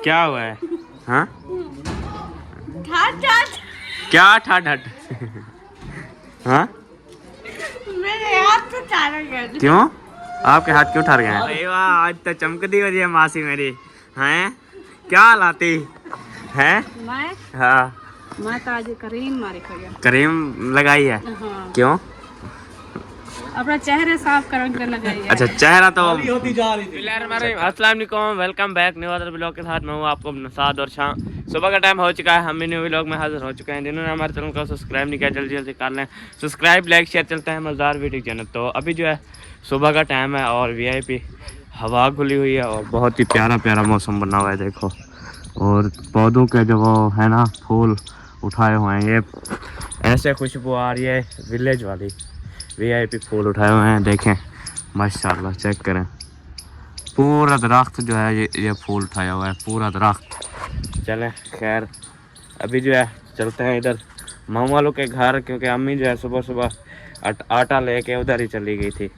क्या हुआ है? हाँ ठाट क्या ठाट ठाट? हाँ मेरे हाथ तो चारा गया। क्यों? आपके हाथ क्यों ठार गए हैं? अरे वाह, आज तो चमकती हो रही है मासी मेरी। हैं क्या लाती है? हाँ मैं तो आज करीम मारे खा क्रीम लगाई है। हाँ। क्यों? अपना चेहरे साफ करने के लगाई है। अच्छा चेहरा तो होती जा रही थी। अस्सलाम वालेकुम, welcome back new other blog के साथ। मैं हूँ आपको नसाद और शाम। सुबह का टाइम हो चुका है, हम भी न्यू ब्लॉग में हाजिर हो चुके हैं। जिन्होंने हमारे चैनल को सब्सक्राइब नहीं किया जल्दी जल्दी कर लें। सब्सक्राइब लाइक शेयर चलते हैं मज़ेदार वीडियो चैनल। तो अभी जो है सुबह का टाइम है और वीआईपी हवा खुली हुई है और बहुत ही प्यारा प्यारा मौसम बना हुआ है देखो। और पौधों के जो वो है ना फूल उठाए हुए हैं, ये ऐसे खुशबू आ रही है विलेज वाली। वीआईपी फूल उठाए हुए हैं देखें, माशाल्लाह चेक करें। पूरा दरख्त जो है ये फूल उठाया हुआ है, पूरा दरख्त। चलें खैर अभी जो है चलते हैं इधर मामा वालों के घर, क्योंकि अम्मी जो है सुबह सुबह आटा लेके उधर ही चली गई थी।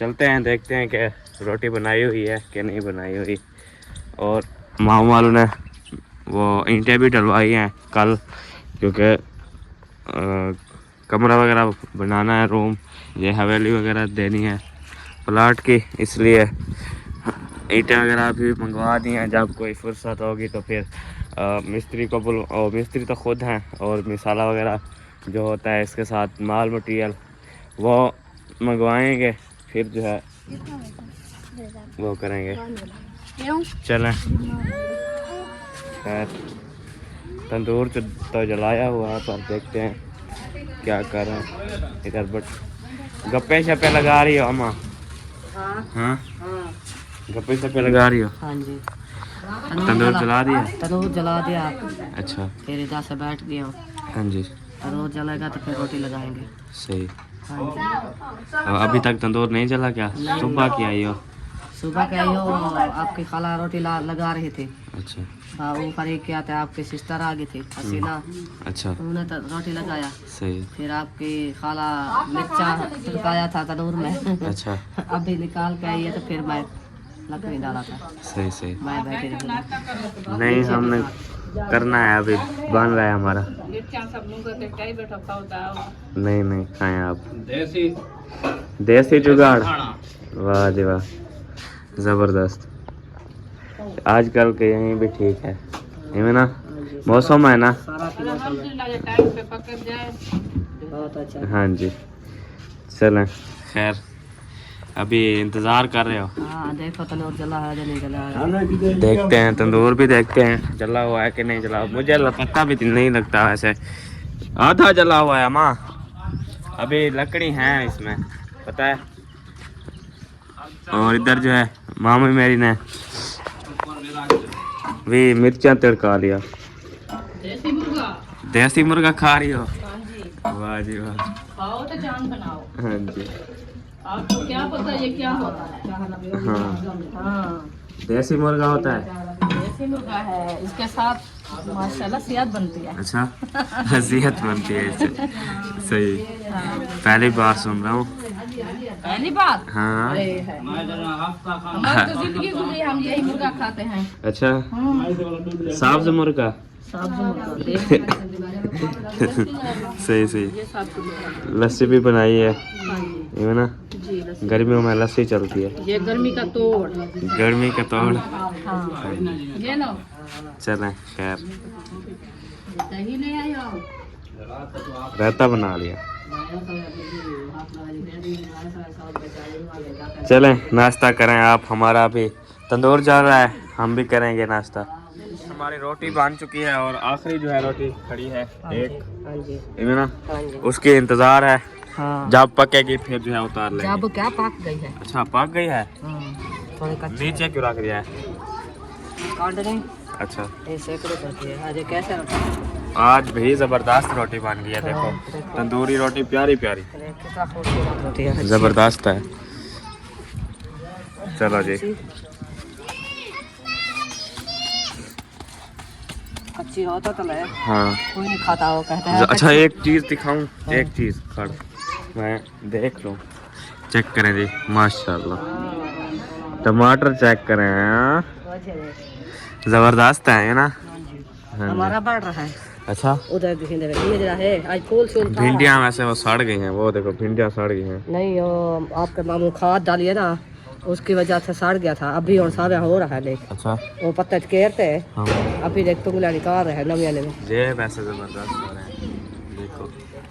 चलते हैं देखते हैं कि रोटी बनाई हुई है कि नहीं बनाई हुई। और मामा वालों ने वो ईंटें भी डलवाई हैं कल, क्योंकि कमरा वगैरह बनाना है, रूम ये हवेली वगैरह देनी है प्लाट की, इसलिए ईंटें वगैरह भी मंगवा दी हैं। जब कोई फुर्सत होगी तो फिर मिस्त्री को और मिस्त्री तो खुद हैं, और मिसाला वगैरह जो होता है इसके साथ माल मटीरियल वो मंगवाएंगे, फिर जो है वो करेंगे। चलें खैर तंदूर तो जलाया हुआ है, पर देखते हैं क्या कर रहे हैं इधर। बट गप्पे शप्पे लगा रही हो अम्मा? हाँ गप्पे शप्पे लगा रही हो? हाँ जी। तंदूर जला दिया? तंदूर जला दिया। अच्छा फिर इधर से बैठ गया। हाँ जी। तंदूर जलेगा तो फिर रोटी लगाएंगे। सही। हाँ जी। अभी तक तंदूर नहीं जला क्या? सुबह की आई हो? सुबह के आई हो, आपकी खाला रोटी लगा रही थी। अच्छा। हाँ वो करे क्या था, आपकी सिस्टर आ गई थी हसीना। अच्छा। उन्होंने तो रोटी लगाया। सही। फिर आपकी खाला मिर्चा पकाया था तंदूर में। अच्छा। अभी निकाल के आई है तो फिर मैं लकड़ी डाला था। सही सही। मैं बैठी रही। नहीं हमने करना है, अभी बन रहा है हमारा। नहीं नहीं खाएं आप। देसी जुगाड़, वाह जी वाह, ज़बरदस्त। आजकल के यहीं भी ठीक है, ये ना मौसम है ना। हाँ जी चलें खैर अभी इंतज़ार कर रहे हो? हाँ देखो तंदूर जला है या नहीं जला है। देखते हैं तंदूर भी देखते हैं जला हुआ है कि नहीं जला। मुझे पता भी नहीं लगता वैसे, आधा जला हुआ है माँ, अभी लकड़ी है इसमें पता है। और इधर जो है मामी मेरी ने भी मिर्चा तड़का लिया। देसी मुर्गा खा रही हो? वाह जी वाह। खाओ तो जान बनाओ। हाँ जी। आपको क्या पता ये क्या होता है? हाँ देसी मुर्गा होता है। देसी मुर्गा है, इसके साथ माशाल्लाह सेहत बनती है। अच्छा सेहत बनती है इससे? सही। पहली बार सुन रहा हूँ। पहली बात? हाँ हमारी तो जिंदगी गुजरी, हम यही मुर्गा खाते हैं। अच्छा साब्ज मुर्गा। सही सही। लस्सी भी बनाई है ये ना, गर्मियों में लस्सी चलती है। ये गर्मी का तोड़। गर्मी का तोड़। हाँ ये लो। चलें खैर दही ले आई हो? रायता बना लिया। चलें नाश्ता करें आप, हमारा भी तंदूर जल रहा है, हम भी करेंगे नाश्ता। हमारी रोटी बन चुकी है और आखिरी जो है रोटी खड़ी है एक ना, उसके इंतजार है। हाँ। जब पकेगी फिर जो है उतार लेंगे। जब क्या पक गई है? अच्छा पक गई है? थोड़ी कच्ची नीचे क्यों रख दिया है? काट नहीं। अच्छा ये सैकड़ों करती है। आज कैसे रोटी? आज भी जबरदस्त रोटी बन गई है देखो, तंदूरी रोटी प्यारी प्यारी कितना खूबसूरत रोटी है, जबरदस्त है। चलो जी अच्छी होता तो ले। हाँ कोई नहीं खाता हो कहता है। अच्छा एक चीज़ दिखाऊं, एक चीज़ खड़ मैं देख लूँ, चेक करें जी माशाल्लाह। टमाटर चेक करें। हाँ जबरदस्त है ये ना। हाँ जी। हाँ जी। हमारा बढ़ रहा है। अच्छा उधर जरा है आज फूल शूल था। भिंडियाँ वैसे वो सड़ गई हैं, वो देखो भिंडियाँ सड़ गई हैं। नहीं वो आपके मामू खाद डालिए ना उसकी वजह से सड़ गया था। अभी और सारा हो रहा है देख। अच्छा वो पत्ते केरते हाँ अभी देख तुंगला निकाल रहे हैं नविया में। ये वैसे जबरदस्त हो रहे हैं, देखो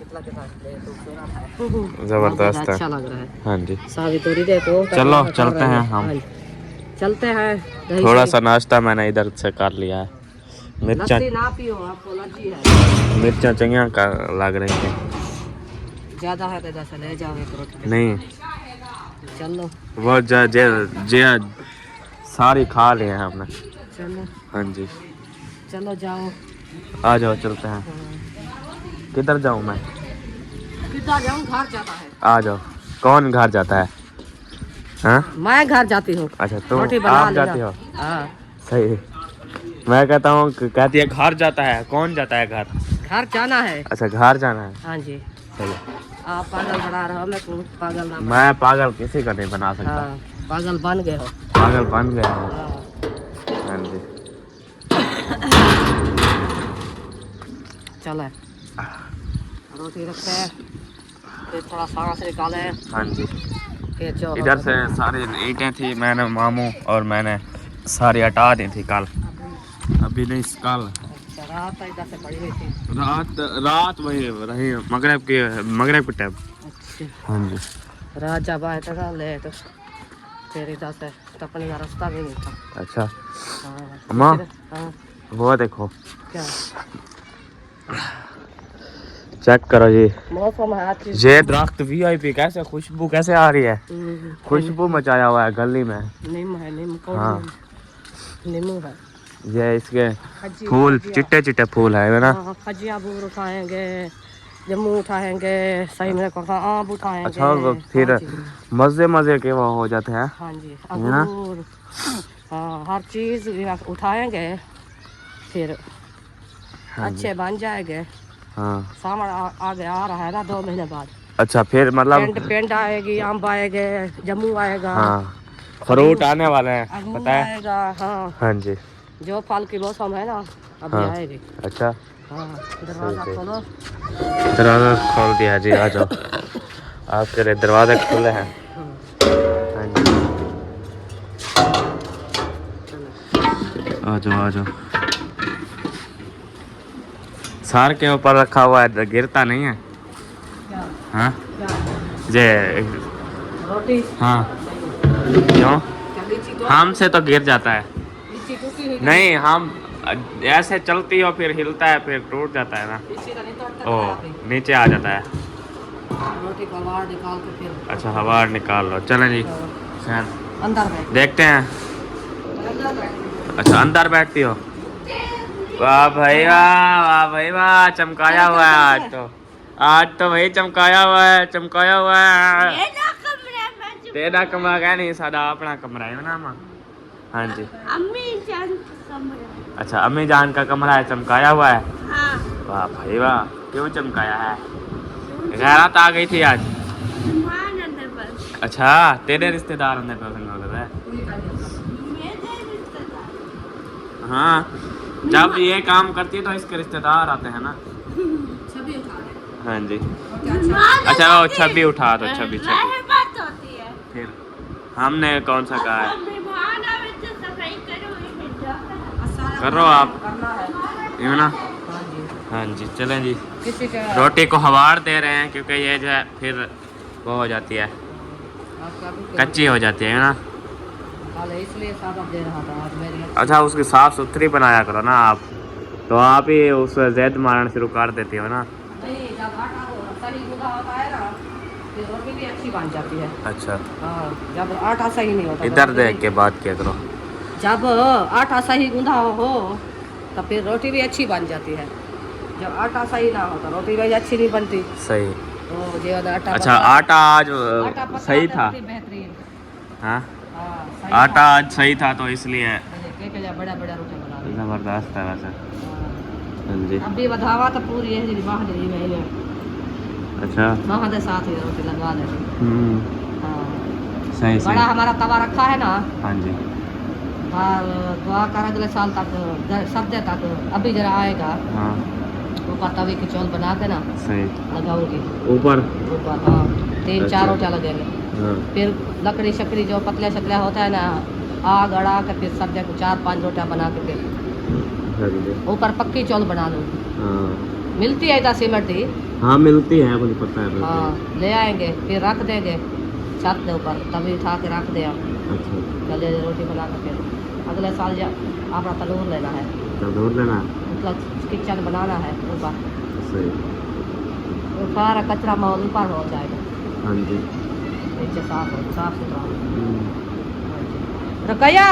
जबरदस्त जबरदस्त अच्छा है। लग रहा है। हाँ जी सारी तोरी देखो। चलो चलते हैं हम। हाँ जी, चलते हैं। दही थोड़ा से- सा नाश्ता मैंने इधर से कर लिया है। मिर्चा लस्सी ना पियो आपको एलर्जी है। मिर्चा चंगिया का लग रही थी। ज्यादा है तो इधर से ले जाओ एक रोटी। नहीं चलो वो जे जे जे सारी खा लिए हैं हमने। चलो हाँ जी चलो जाओ। आ जाओ चलते हैं। किधर जाऊँ मैं? कितना जाऊँ घर जाता है। आ जाओ। कौन घर जाता है? हाँ मैं घर जाती हूँ। अच्छा तुम रोटी बना आप लेना। जाती हो? हाँ सही। मैं कहता हूँ कहती है घर जाता है, कौन जाता है घर? घर जाना है। अच्छा घर जाना है। हाँ जी सही। आप पागल बना रहे हो मैं को पागल ना बना। मैं पागल किसी का नहीं बना सकता। हाँ पागल बन गए हो। पागल बन गया है। हाँ। हाँ जी चले रोटी रखते हैं फिर थोड़ा सारा से निकाले। हाँ जी फिर जो इधर से सारी ईंटें थी, मैंने मामू और मैंने सारी हटा दी थी कल। अभी नहीं कल अच्छा, रात इधर से पड़ी हुई थी। रात वही रही मगरिब के टाइम। अच्छा हाँ जी रात जब आए थे ना ले तो फिर इधर से टपने का रास्ता भी नहीं था। अच्छा हाँ अम्मा हाँ वो देखो क्या चेक करो जी। मौसम है आज ये दरख्त वीआईपी कैसे खुशबू कैसे आ रही है? खुशबू मचाया हुआ है गली में। नीम है नीम कौन हाँ नींबू है। ये इसके खजी फूल खजिया। चिट्टे चिट्टे फूल है ना। हाँ खजिया बूर उठाएंगे जम्मू उठाएंगे सही में कहा आम उठाएंगे। अच्छा वो फिर हाँ जी, मजे मजे के वो हो जाते हैं। हाँ जी ना? अंगूर हाँ हर चीज उठाएंगे फिर हाँ जी। अच्छे बन जाएंगे। हाँ सामान आगे आ रहा है ना 2 महीने बाद। अच्छा फिर मतलब पेंट आएगी आम आएंगे जम्मू आएगा। हाँ फ्रूट आने वाले हैं अंगूर पता है। आएगा। हाँ हाँ जी जो फल की मौसम है ना अभी हाँ आएगी। अच्छा हाँ दरवाजा सही। खोलो। दरवाजा खोल दिया जी, आ जाओ। आपके लिए दरवाजे खुले हैं। हाँ जी आ जाओ आ जाओ। सार के ऊपर रखा हुआ है गिरता नहीं है। क्या हाँ क्या जे रोटी हाँ क्यों? क्या लीची तो हमसे तो गिर जाता है। लीची टूटी हुई नहीं हम ऐसे चलती हो फिर हिलता है फिर टूट जाता है ना। लीची का नहीं तोड़ते ओ थे आप ही। नीचे आ जाता है। रोटी का वार निकाल के फिर अच्छा हवा निकाल लो चलें जी। हाँ, शायद अंदर बैठ देखते हैं। अंदर बैठ। अच्छा अंदर बैठती हो? वाह भाई वाह चमकाया हुआ है आज तो भाई चमकाया हुआ है। तेरा कमरा क्या नहीं सादा अपना कमरा है ना मां। हाँ जी अम्मी जान कमरा। अच्छा अम्मी जान का कमरा है चमकाया हुआ है। हाँ वाह भाई वाह क्यों चमकाया है? गैरत आ गई थी आज। मेहमान अंदर बस अच्छा तेरे रिश्तेदार अंदर पसंद हो गए। मेरे रिश्तेदार। हाँ जब ये काम करती है तो इसके रिश्तेदार आते हैं ना। छवि उठा ले। हाँ जी मेहमान अच्छा वो होती है। छवि उठा दो छवि रहमत होती है। फिर हमने कौन सा कहा है? अब मेहमान आवे तो सफाई करो ये मिल जाता है। सारा करो आप करना है। यूँ ना। हाँ जी हाँ जी चलें जी। किसी के रोटी को हवार दे रहे हैं क्योंकि ये जो है फिर वो हो जाती है आपका भी कच्ची हो जाती है ना। कल इसलिए साहब दे रहा था आज मेरी अच्छा उसकी साफ सुथरी बनाया करो ना आप, तो आप ही उस जैद मारना शुरू कर देती हो ना। नहीं जब आटा सही गुदा होता है ना फिर रोटी भी अच्छी बन जाती है। अच्छा हाँ जब आटा सही नहीं होता इधर देख के बात किया करो। जब आटा सही गूंधा हो तो फिर रोटी भी अच्छी बन जाती है। जब आटा सही ना हो तो रोटी भी अच्छी नहीं बनती। सही। तो जो आटा अच्छा आटा आज आटा पका सही तो था। रोटी बेहतरीन। हाँ हाँ सही आटा आज सही था तो इसलिए था। बड़ा बड़ा रोटी बना दी। जबरदस्त है वैसे। हाँ। हाँ जी अभी बधावा तो पूरी है जी बाहर ही मैंने अच्छा वहाँ के साथ ही रोटी लगवा देती। हाँ सही बड़ा सही। हमारा तवा रखा है ना हाँ जी और दुआ कर अगले साल तक सर्दी तक अभी जरा आएगा हाँ ऊपर तवे के चौल बना के ना सही लगाऊंगी ऊपर ऊपर। हाँ 3-4 अच्छा। रोटियां लगेंगे। हाँ फिर लकड़ी शकड़ी जो पतला शकला होता है ना आग अड़ा के फिर सर्दी को 4-5 रोटियां बना के फिर ऊपर पक्की चौल बना दूंगी। हाँ मिलती है इधर सीमेंट ही। हाँ मिलती है मुझे पता है। हाँ ले आएंगे फिर रख देंगे छत के ऊपर तभी उठा के रख दे अच्छा गले रोटी बना के फिर अगले साल जा अपना तंदूर लेना है तंदूर लेना मतलब किचन बनाना है ऊपर। सही तो सारा कचरा माहौल ऊपर हो जाएगा हाँ जी नीचे साफ सुथरा। रकैया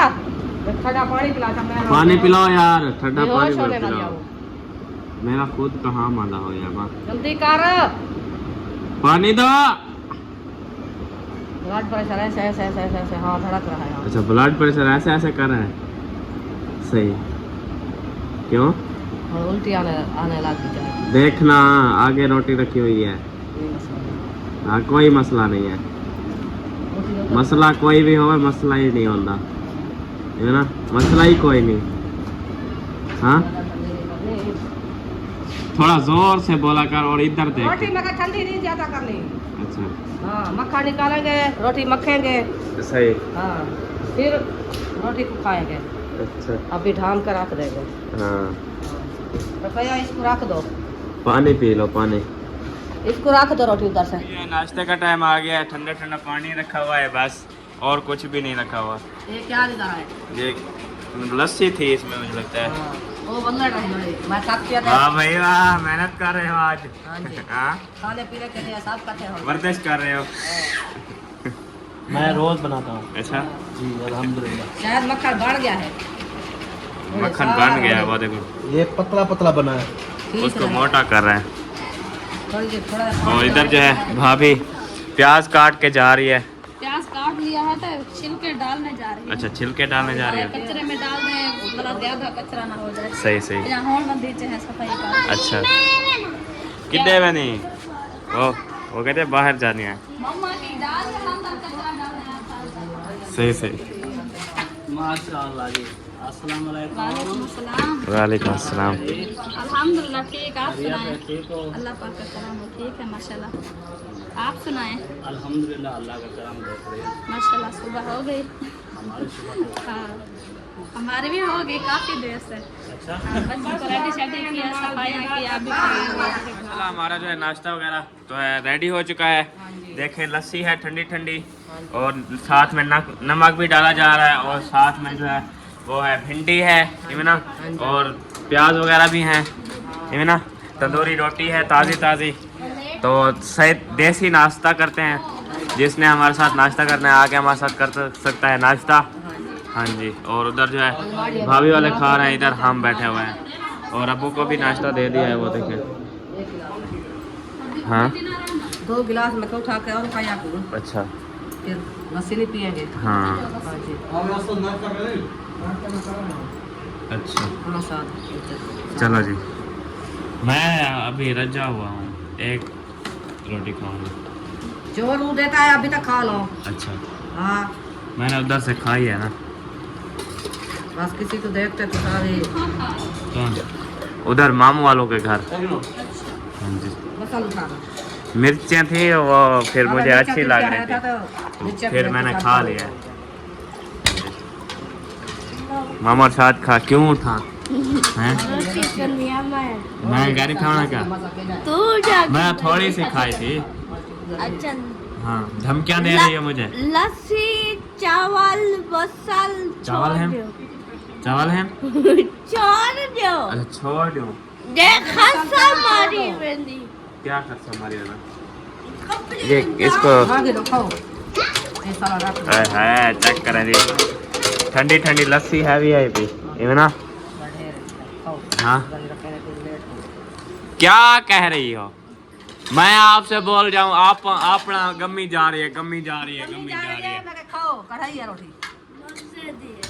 ठंडा पानी पिला था मैं पानी पिलाओ यार ठंडा पानी बेहोश होने वाली पिलाओ। हूँ। मेरा खुद कहाँ माला हो यार जल्दी कर पानी दो। ब्लड प्रेशर ऐसे ऐसे ऐसे ऐसे ऐसे हाँ धड़क रहा है। अच्छा ब्लड प्रेशर ऐसे ऐसे कर रहा है सही क्यों और उल्टी आने लग जाए। देखना आगे रोटी रखी हुई है। हाँ कोई मसला नहीं है मसला कोई भी हो मसला ही नहीं होता है ना मसला ही कोई नहीं। हाँ थोड़ा जोर से बोला कर और इधर देख। रोटी मगर ठंडी नहीं ज्यादा करनी। अच्छा हाँ मक्खा निकालेंगे रोटी मखेंगे सही हाँ फिर रोटी को खाएंगे। अच्छा अभी ढाम कर रख देंगे। हाँ तो भैया इसको रख दो पानी पी लो पानी। इसको रख दो रोटी उधर से। ये नाश्ते का टाइम आ गया है ठंडा ठंडा पानी रखा हुआ है बस और कुछ भी नहीं रखा हुआ। ये क्या लिखा है? ये लस्सी थी इसमें मुझे लगता है। हाँ, वो बल्ला रही बड़ी मैं थक गया था। वाह भाई वाह मेहनत कर रहे हो आज। हाँ जी हाँ खाने पीने के लिए सब करते हो। वर्जिश कर रहे हो। मैं रोज बनाता हूँ अच्छा जी अल्हम्दुलिल्लाह। शायद मक्खन बढ़ गया है। मक्खन बन गया है वो देखो ये पतला पतला बना है। ठीक उसको है। मोटा कर रहे हैं। थोड़ी देर थोड़ा और इधर जो है भाभी प्याज काट के जा रही है। प्याज काट लिया है तो छिलके डालने जा रही है। अच्छा छिलके डालने जा रही है। कचरे में डाल दें मतलब ज्यादा कचरा ना हो जाए। सही सही यहाँ होड़ मंदिर से है सफाई का। अच्छा कितने बनी वो कहते हैं बाहर जाने है। मम्मा की दाल के अंदर कचरा डालने आता है। सही सही माशाअल्लाह जी अस्सलाम वालेकुम। वालेकुम अस्सलाम। वालेकुम अस्सलाम। अल्हम्दुलिल्लाह ठीक आप सुनाएं। ठीक हो अल्लाह पाक का करम है ठीक है माशाल्लाह। आप सुनाएं। अल्हम्दुलिल्लाह अल्लाह का करम देख रहे हैं माशाल्लाह सुबह हो गई। हमारे सुबह हाँ हमारी भी हो गई काफी देर से। अच्छा हाँ, बच्चों को रेडी शेडी किया सफाई किया आप भी करेंगे। हमारा जो है नाश्ता वगैरह तो है रेडी हो चुका है। देखें लस्सी है ठंडी ठंडी और साथ में नमक भी डाला जा रहा है और साथ में जो है वो है भिंडी है इमना और प्याज वगैरह भी हैं इमना तंदूरी रोटी है ताज़ी ताज़ी। तो सही देसी नाश्ता करते हैं जिसने हमारे साथ नाश्ता करना है आके हमारे साथ कर सकता है नाश्ता। हाँ जी और उधर जो है भाभी वाले खा रहे हैं इधर हम बैठे हुए हैं और अबू को भी नाश्ता दे दिया है वो देखें। हाँ 2 गिलास में तो उठा के और खाया करूँ अच्छा फिर लस्सी नहीं पिएंगे। हाँ हाँ जी अच्छा थोड़ा सा चलो जी मैं अभी रजा हुआ हूँ एक रोटी खाऊंगा। जो रू देता है अभी तक खा लो। अच्छा हाँ मैंने उधर से खाई है ना। बस किसी को देखते तो सारे कौन उधर मामू वालों के घर। हाँ जी मसाला उठा मिर्चें थी वो फिर मुझे अच्छी लग रही थी फिर मैंने खा लिया। मामा साथ खा क्यों था हैं? मैं गाड़ी खाना का तू जा मैं थोड़ी सी खाई थी। अच्छा हाँ धमकियाँ दे रही है मुझे। लस्सी चावल बसल चावल है चावल है छोड़ दो अच्छा छोड़ दो देखा हमारी बंदी क्या खर्चा हमारी वाला ये इसको आगे लो खाओ ये सारा रख दो। है चेक करें जी ठंडी ठंडी लस्सी है भी है भी इमना खाओ हाँ गले रखने के लिए लेट हो। क्या कह रही हो मैं आपसे बोल जाऊं आप अपना गम्मी जा रही है गम्मी जा रही है गम्मी जा रही है। मैं कहा, खाओ कढ़ाई है रोटी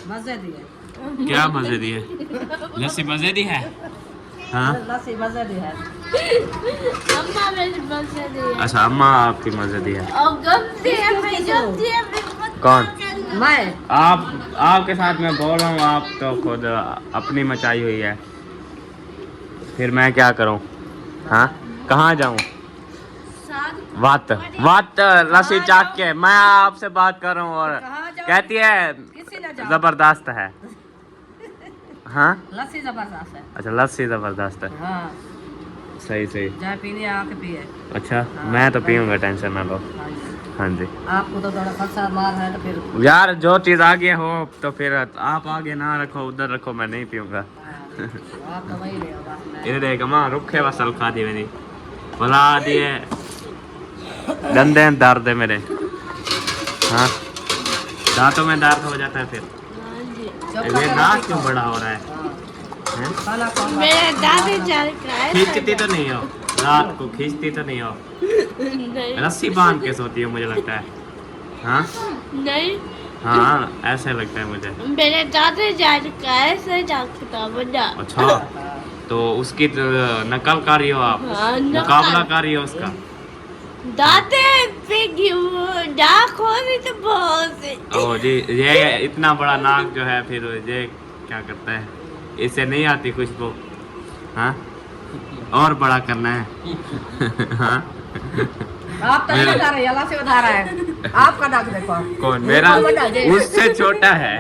मजे दी है। क्या मजे दी है लस्सी मजे दी है। हाँ लस्सी मजे दी है। अम्मा मेरी बस दे अच्छा अम्मा आपकी मजे दी है। और गम दे मैं जब दे कौन मैं आपके साथ मैं बोल रहा हूँ, आप तो खुद अपनी मचाई हुई है, फिर मैं क्या करूँ? हाँ, कहाँ जाऊँ? बात लस्सी चाक के मैं आपसे बात कर रहा हूँ और कहाँ जाऊँ? कहती है किसी ना जाओ। जबरदस्त है। हाँ, लस्सी जबरदस्त है। अच्छा लस्सी जबरदस्त है। हाँ, सही सही। चाय पीनी है आके पिए। अच्छा मैं तो पीऊँगा, टेंशन ना लो। हाँ जी। हाँ जी आपको तो थोड़ा खर्चा मार है तो फिर यार, जो चीज़ आगे हो तो फिर आप आगे ना रखो, उधर रखो, मैं नहीं पीऊँगा। आप तो वही ले होगा। इधर देख माँ, रुखे बसल खा दी मैंने, बुला दिए, दंदे दर्द है मेरे। हाँ, दांतों में दर्द हो जाता है फिर। ये नाक क्यों बड़ा हो रहा है? हैं? खाना कौन मेरे दादी जान का है खींचती तो नहीं हो रात को, खींचती तो नहीं हो, नहीं रस्सी बांध के सोती हो मुझे लगता है। हाँ नहीं हाँ, ऐसे लगता है मुझे। मेरे दादी जान का ऐसे जागता बना। अच्छा, तो उसकी तो नकल कर रही हो आप, हाँ, नकल। मुकाबला कर रही हो उसका। दादी पे नाक हो रही तो बहुत से ओ जी, ये इतना बड़ा नाक जो है फिर ये क्या करता है, इससे नहीं आती खुशबू। हाँ, और बड़ा करना है। हाँ, आप तो नहीं बता रहे, अल्लाह से बता रहा है। आपका नाक देखो। कौन मेरा? कौन बता दे? उससे छोटा है।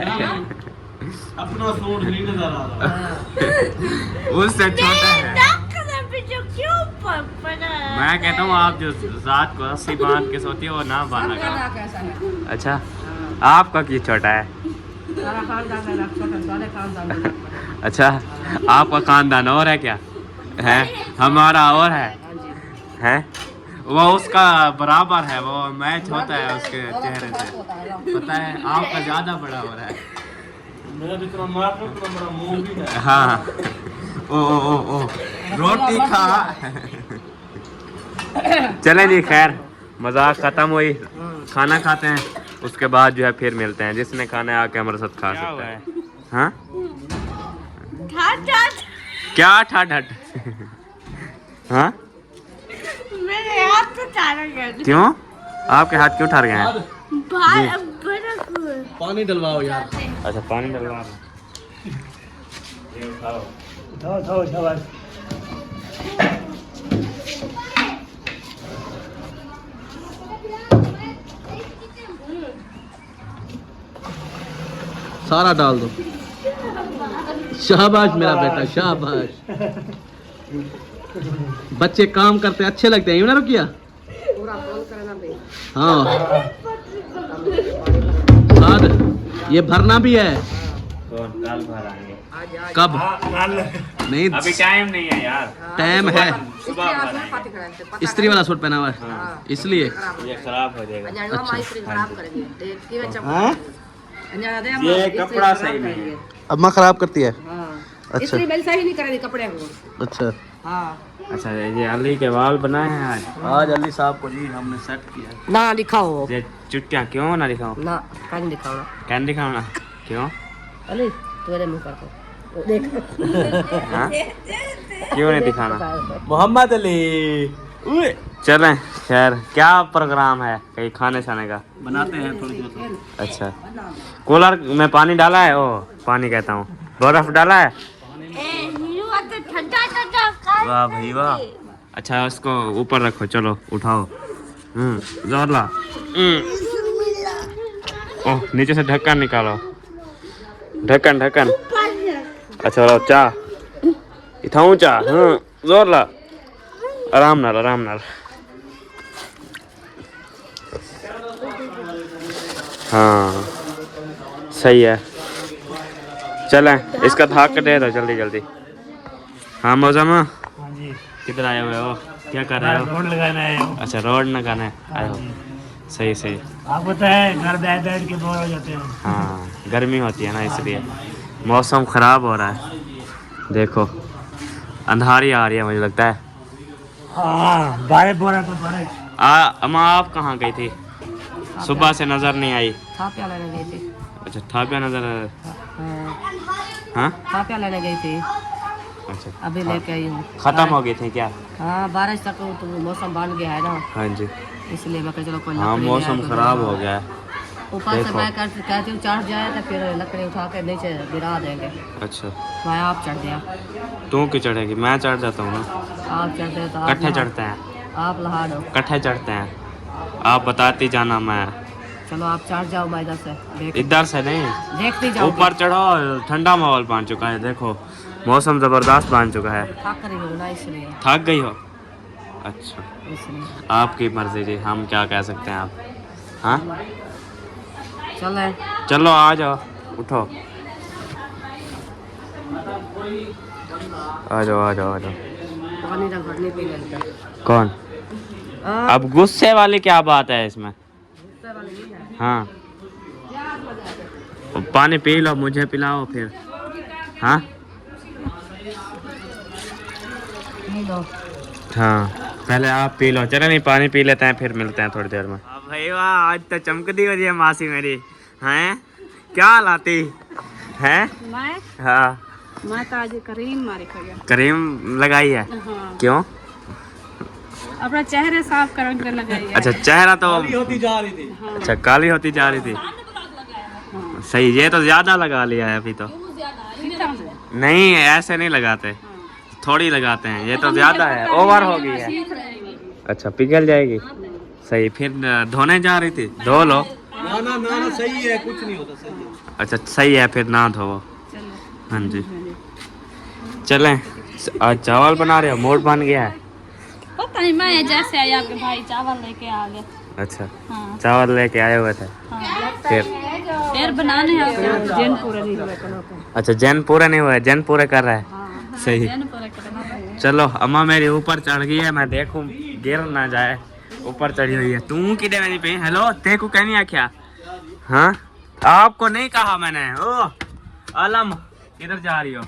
अपना सूट नहीं नजर आ रहा। उससे छोटा है। नाक का पीछे क्यों पड़ा है? मैं कहता हूँ आप जो रात को रस्सी बांध के सोती हो वो ना बांधा आपका करो। नाक ऐसा है। अच्छा, आपका क्यों छोटा है? सारा खानदान में नाक छोटा, सारे खानदान में नाक बड़ा। अच्छा, आपका खानदान और है क्या? है, हमारा और है। हाँ जी। है, वो उसका बराबर है, वो मैच होता है उसके चेहरे से। पता है, आपका ज्यादा बड़ा हो रहा है। मेरा जितना मार उतना बड़ा मुंह भी है। हाँ, ओ रोटी खा। चले जी, खैर मजाक खत्म हुई, खाना खाते हैं, उसके बाद जो है फिर मिलते हैं। जिसने खाना है आके हमारे साथ खा सकता है। हाँ, ठाट ठाट क्या ठाट ठाट? हाँ, मेरे हाथ तो चारा गया। क्यों आपके हाथ क्यों ठार गए हैं? बाहर बर्फ है। पानी डलवाओ यार। अच्छा, पानी डलवा। उठाओ शाबाश। सारा डाल दो। शाबाश मेरा बेटा, शाबाश। बच्चे काम करते अच्छे लगते हैं, यूं ना रुकिया। पूरा फोन करना भी। हाँ साद, ये भरना भी है। कल भराएंगे। आज कब? नहीं, अभी टाइम नहीं है यार। टाइम है। सुबह स्त्री वाला सूट पहना हुआ है, हाँ। इसलिए। ये खराब हो जाएगा। खराब करेंगे। देख के बच्चा हाँ? ये कपड़ा सही नहीं है। अम्मा खराब करती है। हाँ। अच्छा। इस्त्री बिल सही नहीं करेगी कपड़े को। अच्छा, हाँ। अच्छा, ये अली के बाल बनाए हैं आज। आज अली साहब को जी हमने सेट किया। ना दिखाओ। ये चुट्टियाँ क्यों ना दिखाऊं? ना कहीं दिखाओ ना। कैन दिखाऊं ना? क्यों? अली तेरे मुंह कर दो। देख। हाँ? क्यों नहीं दिखाना? मोहम्मद अली चलें, खैर क्या प्रोग्राम है? कहीं खाने छाने का? बनाते हैं थोड़ी बहुत। अच्छा, कूलर में पानी डाला है? ओ पानी कहता हूँ, बर्फ डाला है? ठंडा ठंडा वाह भाई वाह। अच्छा, उसको ऊपर रखो, चलो उठाओ। जोर ला। ओह, नीचे से ढक्कन निकालो, ढक्कन ढक्कन। अच्छा लो, चाह इथाऊं चाह। जोर ला, आराम नाल आराम नाल। हाँ सही है, चलें इसका धाक दे दो जल्दी जल्दी। हाँ मौजमा, हाँ जी, किधर आए हुए हो? क्या कर रहे हो? रोड लगाना है। अच्छा, रोड लगाने आए हो। सही सही। आप पता है घर बैठ बैठ के बोर हो जाते हैं। हाँ, गर्मी होती है ना इसलिए। मौसम ख़राब हो रहा है, देखो अंधारी आ रही है मुझे लगता है। हाँ, बारिश हो रहा तो बारिश। अम्मा आप कहाँ गई थी? सुबह से नज़र नहीं आई। थापिया लेने गई थी। अच्छा, थापिया नज़र। हाँ, थापिया लेने गई थी, अच्छा अभी लेके आई हूँ। ख़त्म हो गई थी क्या? हाँ, बारिश तक तो मौसम बन गया है ना, हाँ जी। इसलिए मैं कहा चलो कोई हाँ, लकड़ी ले मौसम आके ख़राब दे। हो गया है। ऊपर से देखो। मैं कहती हूँ चढ़ जाए तो फिर लकड़ी उठा के नीचे गिरा देंगे। अच्छा मैं आप चढ़ गया, तू क्यों चढ़ेगी, मैं चढ़ जाता हूँ ना। आप चढ़ते तो आप कट्ठे लहा- चढ़ते हैं, आप लहा दो। कट्ठे चढ़ते हैं, आप बताती जाना। मैं चलो आप चढ़ जाओ, मैं इधर से इधर से नहीं, देखती जाओ। ऊपर चढ़ो। ठंडा माहौल बन चुका है, देखो मौसम जबरदस्त बन चुका है। थक रही हूँ ना इसलिए, थक गई हो? अच्छा इसलिए आपकी मर्जी जी, हम क्या कह सकते हैं आप। हाँ चले। चलो आ जाओ, उठो, आ जाओ आ जाओ आ जाओ। पानी का घट नहीं पी लेते। कौन? अब गुस्से वाली क्या बात है इसमें? हाँ पानी पी लो, मुझे पिलाओ फिर। हाँ हाँ पहले आप पी लो। चलो नहीं पानी पी लेते हैं, फिर मिलते हैं थोड़ी देर में। भाई वाह, आज तो चमकती हो रही है मासी मेरी। हैं क्या लाती है? मैं हाँ तो आज करीम मारी खड़ी क्रीम लगाई है? हाँ क्यों? अपना चेहरे साफ करने के लगाई है। अच्छा चेहरा तो काली होती जा रही थी। अच्छा काली होती जा रही थी। सही, ये तो ज्यादा लगा लिया है अभी तो। नहीं ऐसे नहीं लगाते, थोड़ी लगाते हैं, ये तो ज्यादा है, ओवर हो गई है। अच्छा पिघल जाएगी। सही, फिर धोने जा रही थी, धो लो। ना ना ना ना सही है, कुछ नहीं होता, सही है। अच्छा सही है, फिर ना धो। हाँ जी चलें। आज चावल बना रहे हो, मूड बन गया है। पता नहीं, मैं जैसे आई आपके भाई चावल लेके आ गए। अच्छा हाँ चावल लेके आए हुए थे, हाँ फिर बनाने हैं जैन पूरे नहीं हुए। अच्छा जैन पूरे नहीं हुए, जैन पूरे कर रहा है। सही। जैन पूरे करना है। चलो अम्मा मेरी ऊपर चढ़ गई है, मैं देखूं गिर ना जाए। ऊपर चढ़ी हुई है। तू किधर नहीं पे? हेलो ते को कहनी है क्या? हाँ आपको नहीं कहा मैंने। ओ आलम किधर जा रही हो?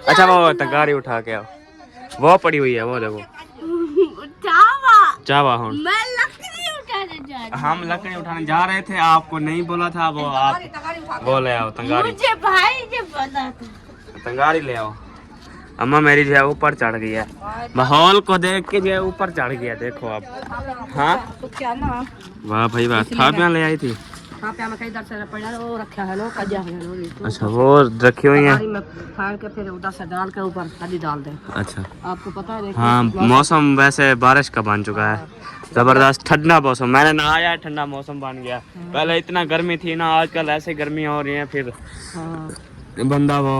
अच्छा वो तगारी उठा के आओ, वो पड़ी हुई है, वो देखो चावा हूँ। मैं लकड़ी उठाने जा रही हम लकड़ी उठाने जा रहे थे, आपको नहीं बोला था, वो आप वो ले आओ तंगारी। मुझे भाई ने पता था। तंगारी ले आओ। अम्मा मेरी जो है ऊपर चढ़ गई है, माहौल को देख के जो है ऊपर चढ़ गया, देखो आप। हाँ तो क्या ना वाह भाई वाह, थापियाँ ले आई थी। हाँ पे मैं कहीं दर से पड़ा वो रखा है ना, कजा है ना। अच्छा वो रखी हुई है। हमारी में फाड़ के फिर उधर से डाल के ऊपर कदी डाल दे। अच्छा आपको पता है? हाँ मौसम वैसे बारिश का बन चुका है, जबरदस्त ठंडा मौसम। मैंने नहाया है, ठंडा मौसम बन गया। पहले इतना गर्मी थी ना, आजकल ऐसे गर्मी हो रही है। फिर हाँ बंदा वो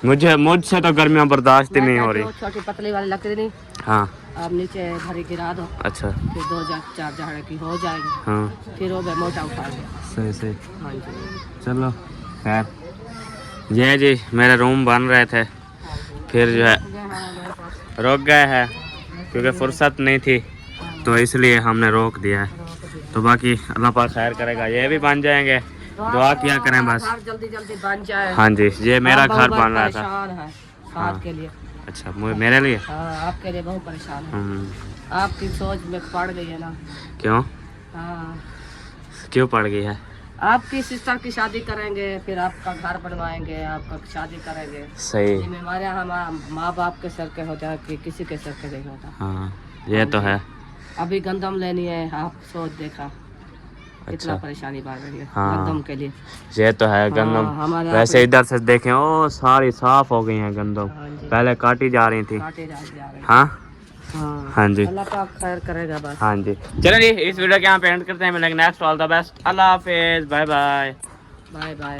मुझसे तो गर्मियाँ बर्दाश्त ही नहीं हो रही। छोटी पतली वाली लकड़ी नहीं, हाँ आप नीचे भरी गिरा दो, अच्छा फिर 2-4 झाड़ की हो जाएगी, हाँ फिर वो मोटा उठा के। सही सही। हाँ जी चलो खैर, ये जी मेरे रूम बन रहे थे, फिर जो है रोक गए हैं क्योंकि फुर्सत नहीं थी, तो इसलिए हमने रोक दिया है। तो बाकी अल्लाह पाक खैर करेगा, ये भी बन जाएंगे। दुआ किया करें बस। जल्दी जल्दी बन जाए। हाँ जी ये मेरा बहुत घर बन रहा था। परेशान है हाँ। के लिए। अच्छा मेरे लिए? हाँ आपके लिए बहुत परेशान है। हम्म, आपकी सोच में पड़ गई है ना। क्यों हाँ क्यों पड़ गई है? आपकी सिस्टर की शादी करेंगे, फिर आपका घर बनवाएंगे, आपका शादी करेंगे। सही। हमारे यहाँ माँ बाप के सर के होता है कि किसी के सर के नहीं होता। हाँ ये तो है। अभी गंदम लेनी है, आप सोच देखा कितना अच्छा परेशानी बढ़ रही है हाँ। गंदम के लिए। ये तो है गंदम। हमारे वैसे इधर से देखें ओ सारी साफ हो गई हैं गंदम, हाँ जी। पहले काटी जा रही थी। काटे जा रहे हैं। हाँ हाँ हाँ जी अल्लाह पाक खैर करेगा बस। हाँ जी चलो जी इस वीडियो के यहाँ पे एंड करते हैं। मिलेंगे नेक्स्ट। ऑल द बेस्ट, अल्लाह हाफिज, बाय बाय। Bye bye.